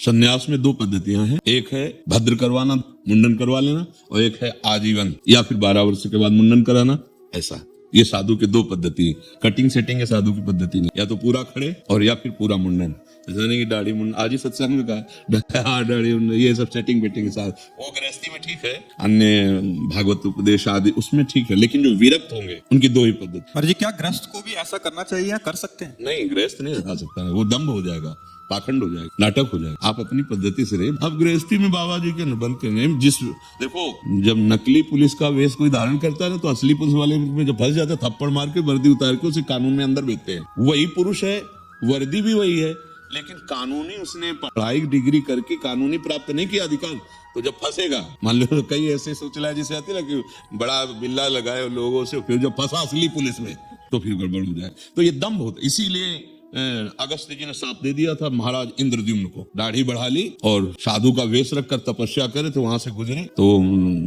संन्यास में दो पद्धतियां हैं, एक है भद्र करवाना, मुंडन करवा लेना, और एक है आजीवन या फिर 12 वर्ष के बाद मुंडन कराना। ऐसा ये साधु के दो पद्धति है। कटिंग सेटिंग है साधु की पद्धति नहीं, या तो पूरा खड़े और या फिर पूरा मुंडन। जाने की दाढ़ी मुंडन आज ही सत्संग में कहा दाढ़ी मुंडन ये सब सेटिंग बेटिंग के साथ, वो गृहस्थी में ठीक है, अन्य भागवत उपदेश आदि उसमें ठीक है, लेकिन जो विरक्त होंगे उनकी दो ही पद्धति। पर जी क्या गृहस्थ को भी ऐसा करना चाहिए या कर सकते हैं? नहीं, गृहस्थ नहीं रह सकता है, वो दम्भ हो जाएगा, पाखंड हो जाएगा, नाटक हो जाएगा। आप अपनी पद्धति से रहे। अब गृहस्थी में बाबा जी के बन के नहीं, जिस देखो जब नकली पुलिस का वेश कोई धारण करता है ना, तो असली पुलिस वाले में जब फंस जाता है थप्पड़ मार के वर्दी उतार के उसे कानून में अंदर भेजते हैं। वही पुरुष है, वर्दी भी वही है, लेकिन कानूनी उसने पढ़ाई डिग्री करके कानूनी प्राप्त नहीं किया अधिकार। तो जब फंसेगा, मान लो कई ऐसे सोचला जैसे आती है ना कि बड़ा बिल्ला लगाए लोगों से, फिर जब फंसा असली पुलिस में तो फिर गड़बड़ हो जाए। तो ये दम्भ होता। इसीलिए अगस्त्य जी ने साथ दे दिया था महाराज इंद्रद्युम्न को, दाढ़ी बढ़ा ली और साधु का वेश रखकर तपस्या करे, तो वहां से गुजरे तो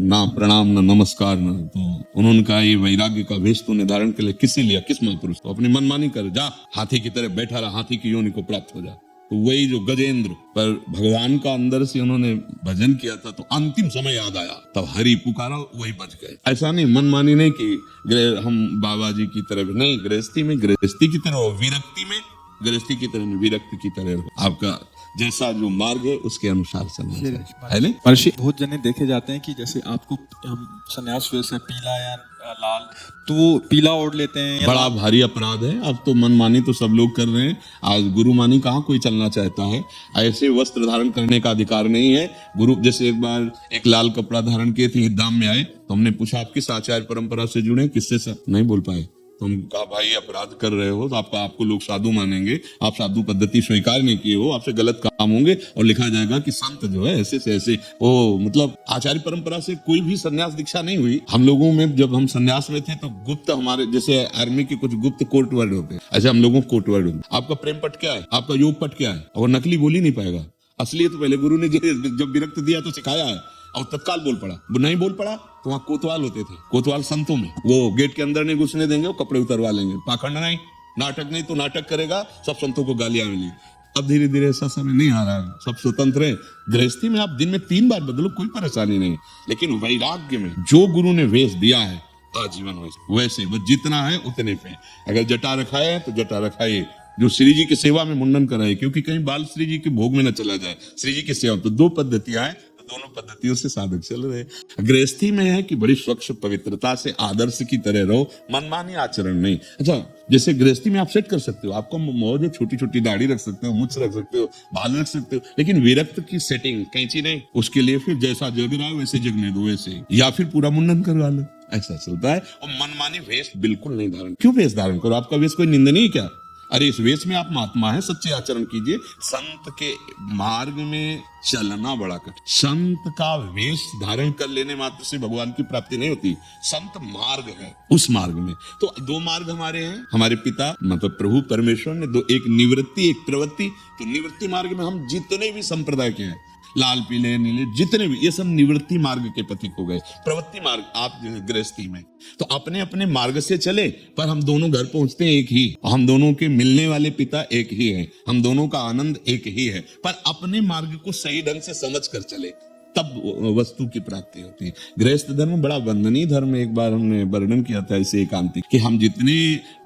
ना प्रणाम ना नमस्कार ना, तो उन्होंने कहा ये वैराग्य का वेश तूने धारण के लिए किससे लिया, किस महापुरुष? तो अपनी मनमानी कर, जा हाथी की तरह बैठा रहा, हाथी की योनि को प्राप्त हो जा। तो वही जो गजेंद्र पर भगवान का अंदर से उन्होंने भजन किया था, तो अंतिम समय याद आया, तब हरि पुकारा, वही बच गए। ऐसा नहीं, मनमानी नहीं कि हम बाबा जी की तरह नहीं, गृहस्थी में गृहस्थी की तरह, विरक्ति में गृहस्थी की तरह, विरक्ति की तरह आपका जैसा जो मार्ग है उसके अनुसार चलना है। नहीं महर्षि, बहुत जने देखे जाते हैं कि जैसे आपको हम संन्यास वैसे पीला या लाल, तो वो पीला ओढ़ लेते हैं। बड़ा भारी अपराध है। अब तो मनमानी तो सब लोग कर रहे हैं, आज गुरुमानी कहाँ कोई चलना चाहता है। ऐसे वस्त्र धारण करने का अधिकार नहीं है। गुरु जैसे एक बार एक लाल कपड़ा धारण किए थे, धाम में आए, तो हमने पूछा आप किस आचार्य परंपरा से जुड़े, किससे से? नहीं बोल पाए। तो हम कहा भाई अपराध कर रहे हो, तो आपको लोग साधु मानेंगे, आप साधु पद्धति स्वीकार नहीं किए हो, आपसे गलत काम होंगे और लिखा जाएगा कि संत जो है ऐसे से ऐसे। ओ मतलब आचार्य परंपरा से कोई भी संन्यास दीक्षा नहीं हुई। हम लोगों में जब हम संन्यास में थे तो गुप्त, हमारे जैसे आर्मी के कुछ गुप्त कोर्ट वर्ड होते हैं, ऐसे हम लोगों को कोर्ट वर्ड होते हैं। आपका प्रेम पट क्या है, आपका योग पट क्या है, और नकली बोल ही नहीं पाएगा। असली तो पहले गुरु ने जब विरक्त दिया तो सिखाया है, और तत्काल बोल पड़ा। नहीं बोल पड़ा तो वहां कोतवाल होते थे, कोतवाल संतों में, वो गेट के अंदर नहीं घुसने देंगे, वो कपड़े उतरवा लेंगे। पाखंड नहीं, नाटक नहीं तो नाटक करेगा, सब संतों को गालियां मिली। अब धीरे धीरे ऐसा समय नहीं आ रहा है, सब स्वतंत्र है। गृहस्थी में आप दिन में 3 बार बदलो, कोई परेशानी नहीं, लेकिन वैराग्य में जो गुरु ने वेश दिया है आजीवन वैसे बस जितना है उतने पे। अगर जटा रखा है तो जटा रखाइए, जो श्री जी की सेवा में मुंडन कराए, क्योंकि कहीं बाल श्री जी के भोग में न चला जाए, श्री जी की सेवा। तो 2 पद्धतियां हैं, दोनों पद्धतियों से साधक चल रहे। गृहस्थी में है कि बड़ी स्वच्छ पवित्रता से आदर्श की तरह रहो, मनमानी आचरण नहीं। अच्छा, जैसे गृहस्थी में आप सेट कर सकते हो, आपको मौज, छोटी छोटी दाढ़ी रख सकते हो, मुछ रख सकते हो, बाल रख सकते हो, लेकिन विरक्त की सेटिंग कैंची नहीं। उसके लिए फिर जैसा जग रहा है वैसे जगने दो, वैसे, या फिर पूरा मुंडन करवा लो, ऐसा चलता है। और मनमानी वेश बिल्कुल नहीं धारण। क्यों वेश धारण करो? आपका वेश कोई निंदनीय क्या? अरे इस वेश में आप महात्मा है, सच्चे आचरण कीजिए। संत के मार्ग में चलना बड़ा कठिन। संत का वेश धारण कर लेने मात्र से भगवान की प्राप्ति नहीं होती। संत मार्ग है, उस मार्ग में तो 2 मार्ग हमारे हैं। हमारे पिता मतलब प्रभु परमेश्वर ने 2, एक निवृत्ति एक प्रवृत्ति। तो निवृत्ति मार्ग में हम जितने भी संप्रदाय के हैं, लाल पीले नीले जितने भी, ये सब निवृत्ति मार्ग के प्रतीक हो गए। प्रवृत्ति मार्ग आप गृहस्थी में तो अपने अपने मार्ग से चले, पर हम दोनों घर पहुंचते हैं एक ही, हम दोनों के मिलने वाले पिता एक ही है, हम दोनों का आनंद एक ही है, पर अपने मार्ग को सही ढंग से समझ कर चले, तब वस्तु की प्राप्ति होती है। गृहस्थ धर्म बड़ा वंदनीय धर्म है। एक बार हमने वर्णन किया था इसे एकांतिक, कि हम जितने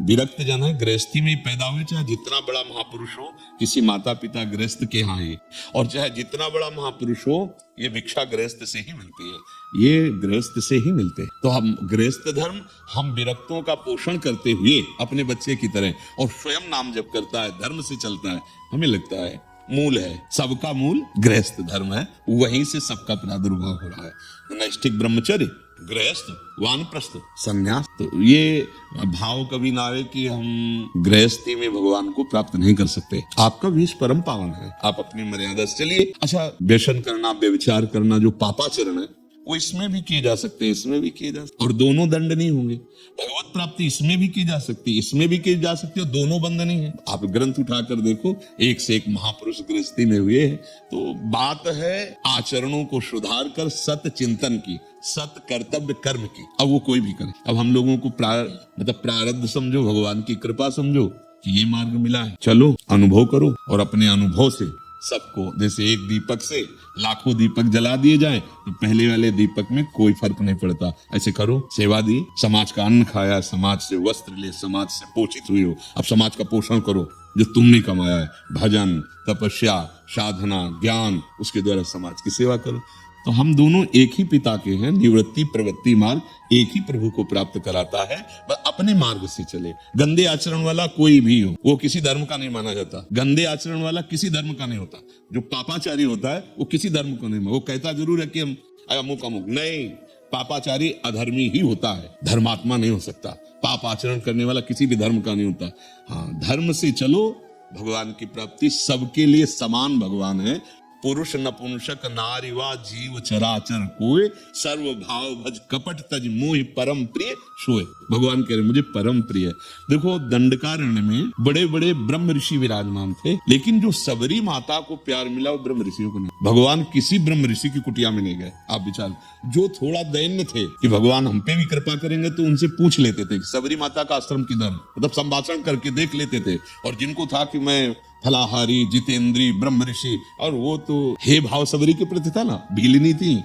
विरक्त जन है गृहस्थी में पैदा हुए, चाहे जितना बड़ा महापुरुष हो, किसी माता पिता गृहस्थ के यहाँ है, और चाहे जितना बड़ा महापुरुष हो, ये भिक्षा गृहस्थ से ही मिलती है, ये गृहस्थ से ही मिलते हैं। तो हम गृहस्थ धर्म, हम विरक्तों का पोषण करते हुए अपने बच्चे की तरह, और स्वयं नाम जप करता है, धर्म से चलता है। हमें लगता है मूल है, सबका मूल गृहस्थ धर्म है, वहीं से सबका प्रादुर्भाव हो रहा है। नैष्ठिक ब्रह्मचर्य, गृहस्थ, वानप्रस्थ, संन्यास। तो ये भाव कभी ना आए कि हम गृहस्थी में भगवान को प्राप्त नहीं कर सकते। आपका वेश परम पावन है, आप अपनी मर्यादा से चलिए। अच्छा, व्यसन करना, व्यभिचार करना जो पापाचरण है, वो इसमें भी किए जा सकते हैं, इसमें भी किए जा सकते, और दोनों दंड नहीं होंगे। भगवत प्राप्ति इसमें भी की जा सकती है, इसमें भी की जा सकती है, दोनों बंद नहीं है। आप ग्रंथ उठाकर देखो, एक से एक महापुरुष गृहस्थी में हुए हैं। तो बात है आचरणों को सुधार कर सत चिंतन की, सत कर्तव्य कर्म की। अब वो कोई भी करे। अब हम लोगों को प्रारब्ध समझो, भगवान की कृपा समझो कि ये मार्ग मिला है, चलो अनुभव करो, और अपने अनुभव से सबको। जैसे एक दीपक से लाखों दीपक जला दिए जाएं तो पहले वाले दीपक में कोई फर्क नहीं पड़ता। ऐसे करो, सेवा दी, समाज का अन्न खाया, समाज से वस्त्र ले, समाज से पोषित हुए हो, अब समाज का पोषण करो जो तुमने कमाया है। भजन, तपस्या, साधना, ज्ञान, उसके द्वारा समाज की सेवा करो। तो हम दोनों एक ही पिता के हैं। निवृत्ति प्रवृत्ति मार्ग एक ही प्रभु को प्राप्त कराता है, बस अपने मार्ग से चले। गंदे आचरण वाला कोई भी हो, वो किसी धर्म का नहीं माना जाता। गंदे आचरण वाला किसी धर्म का नहीं होता। जो पापाचारी होता है वो किसी धर्म को नहीं, वो कहता जरूर है कि हम अमुक अमुक, नहीं, पापाचारी अधर्मी ही होता है, धर्मात्मा नहीं हो सकता। पाप आचरण करने वाला किसी भी धर्म का नहीं होता। हाँ, धर्म से चलो, भगवान की प्राप्ति सबके लिए समान भगवान है। पुरुष नपुंसक नारी वा जीव चराचर कोय, सर्व भाव भज कपट तज मोहि परम प्रिय सोय। भगवान कह रहे मुझे परम प्रिय है। देखो, दंडकारण्य में बड़े बड़े ब्रह्म ऋषि विराजमान थे, लेकिन जो सबरी माता को प्यार मिला वो ब्रह्म ऋषियों को नहीं। भगवान किसी ब्रह्म ऋषि की कुटिया में नहीं गए। आप विचार, जो थोड़ा दैन्य थे कि भगवान हम पे भी कृपा करेंगे, तो उनसे पूछ लेते थे सबरी माता का आश्रम किधर, मतलब संभाषण करके देख लेते थे। और जिनको था कि मैं फलाहारी, जितेंद्री, ब्रह्म ऋषि, और वो तो हे भाव सबरी के प्रति था ना, भीलनी थी।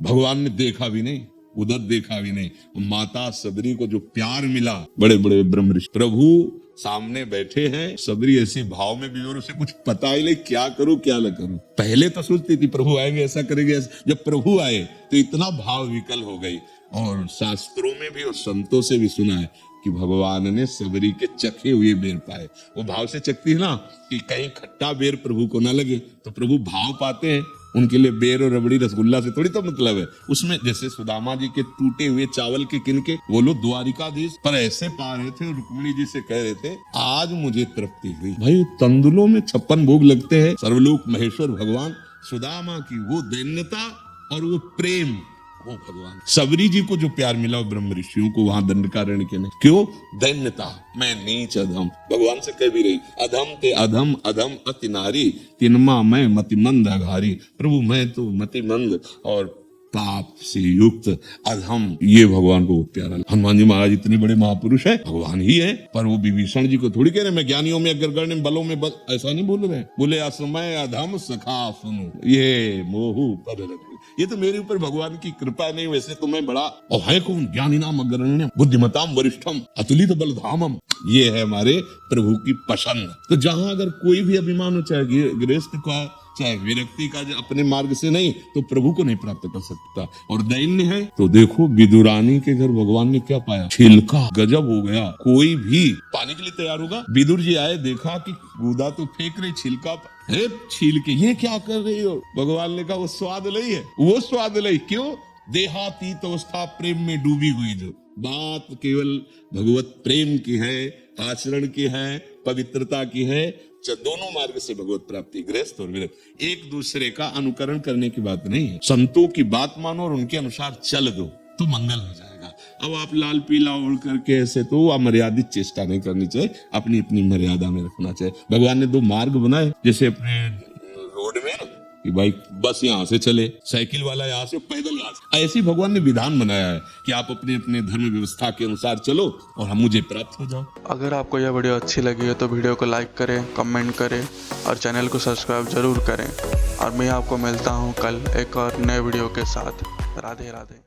भगवान ने देखा भी नहीं, उधर देखा भी नहीं। माता सबरी को जो प्यार मिला, बड़े बड़े ब्रह्म ऋषि, प्रभु सामने बैठे हैं, सबरी ऐसे भाव में भी, और उसे कुछ पता ही नहीं क्या करूं क्या न करूं। पहले तो सोचती थी प्रभु आएंगे ऐसा करेंगे, जब प्रभु आए तो इतना भाव विकल हो गई। और शास्त्रों में भी और संतों से भी सुना है कि भगवान ने सबरी के चखे हुए बेर पाए। वो भाव से चखती है ना कि कहीं खट्टा बेर प्रभु को ना लगे, तो प्रभु भाव पाते हैं। उनके लिए बेर और रबड़ी रसगुल्ला से थोड़ी तो मतलब है। उसमें जैसे सुदामा जी के टूटे हुए चावल के किनके, वो लोग द्वारिकाधीश पर ऐसे पा रहे थे, रुक्मिणी जी से कह रहे थे आज मुझे तृप्ति हुई। भाई, तंदुलों में 56 भोग लगते हैं। सर्वलोक महेश्वर भगवान, सुदामा की वो दैन्यता और वो प्रेम, वो भगवान। सबरी जी को जो प्यार मिला वो ब्रह्म ऋषियों को वहां दंडकारण्य के ने, क्यों? दैन्यता, मैं नीच अधम। भगवान से कह भी रही, अधम ते अधम, अधम अति नारी, तिनमा मैं मतिमंद अघारी। प्रभु मैं तो मतिमंद और पाप से युक्त अधम, ये भगवान को प्यारा। हनुमान जी महाराज इतने बड़े महापुरुष है, भगवान ही है, पर वो विभीषण जी को थोड़ी कह रहे मैं ज्ञानियों में अग्रगण्य, बलों में बल, ऐसा नहीं बोल रहे। बोले असमय अधम सखा सुनो, ये मोहु पर रखो। ये तो मेरे ऊपर भगवान की कृपा नहीं, वैसे तो मैं बड़ा अभय कौन, ज्ञानी नाम अग्रगण्य, बुद्धिमताम वरिष्ठम, अतुलित बलधामम। ये है हमारे प्रभु की पसंद। तो जहां अगर कोई भी अभिमान हो, चाहे गृहस्थ का चाहे विरक्ति का, अपने मार्ग से नहीं, तो प्रभु को नहीं प्राप्त कर सकता। और दैन्य है तो देखो, विदुरानी के घर भगवान ने क्या पाया? छिलका। गजब हो गया। कोई भी पानी के लिए तैयार होगा। विदुर जी आए, देखा कि गुदा तो फेंक रही, छिलका है, छील के ये क्या कर रही हो? भगवान ने कहा वो स्वाद लई है, वो स्वाद लई। क्यों? देहातीत अवस्था प्रेम में डूबी हुई। जो बात केवल भगवत प्रेम की है, आचरण की है, पवित्रता की है, दोनों मार्ग से भगवत प्राप्ति, गृहस्थ और विरक्त। एक दूसरे का अनुकरण करने की बात नहीं है। संतों की बात मानो और उनके अनुसार चल दो तो मंगल हो जाएगा। अब आप लाल पीला ओढ़ करके ऐसे, तो अमर्यादित चेष्टा नहीं करनी चाहिए, अपनी अपनी मर्यादा में रखना चाहिए। भगवान ने 2 मार्ग बनाए, जैसे अपने रोड में ना कि भाई बस यहाँ से चले, साइकिल वाला यहाँ से, पैदल यहाँ से। ऐसी भगवान ने विधान बनाया है कि आप अपने अपने धर्म व्यवस्था के अनुसार चलो और हम मुझे प्राप्त हो जाओ। अगर आपको यह वीडियो अच्छी लगी है तो वीडियो को लाइक करें, कमेंट करें और चैनल को सब्सक्राइब जरूर करें। और मैं आपको मिलता हूँ कल एक और नए वीडियो के साथ। राधे राधे।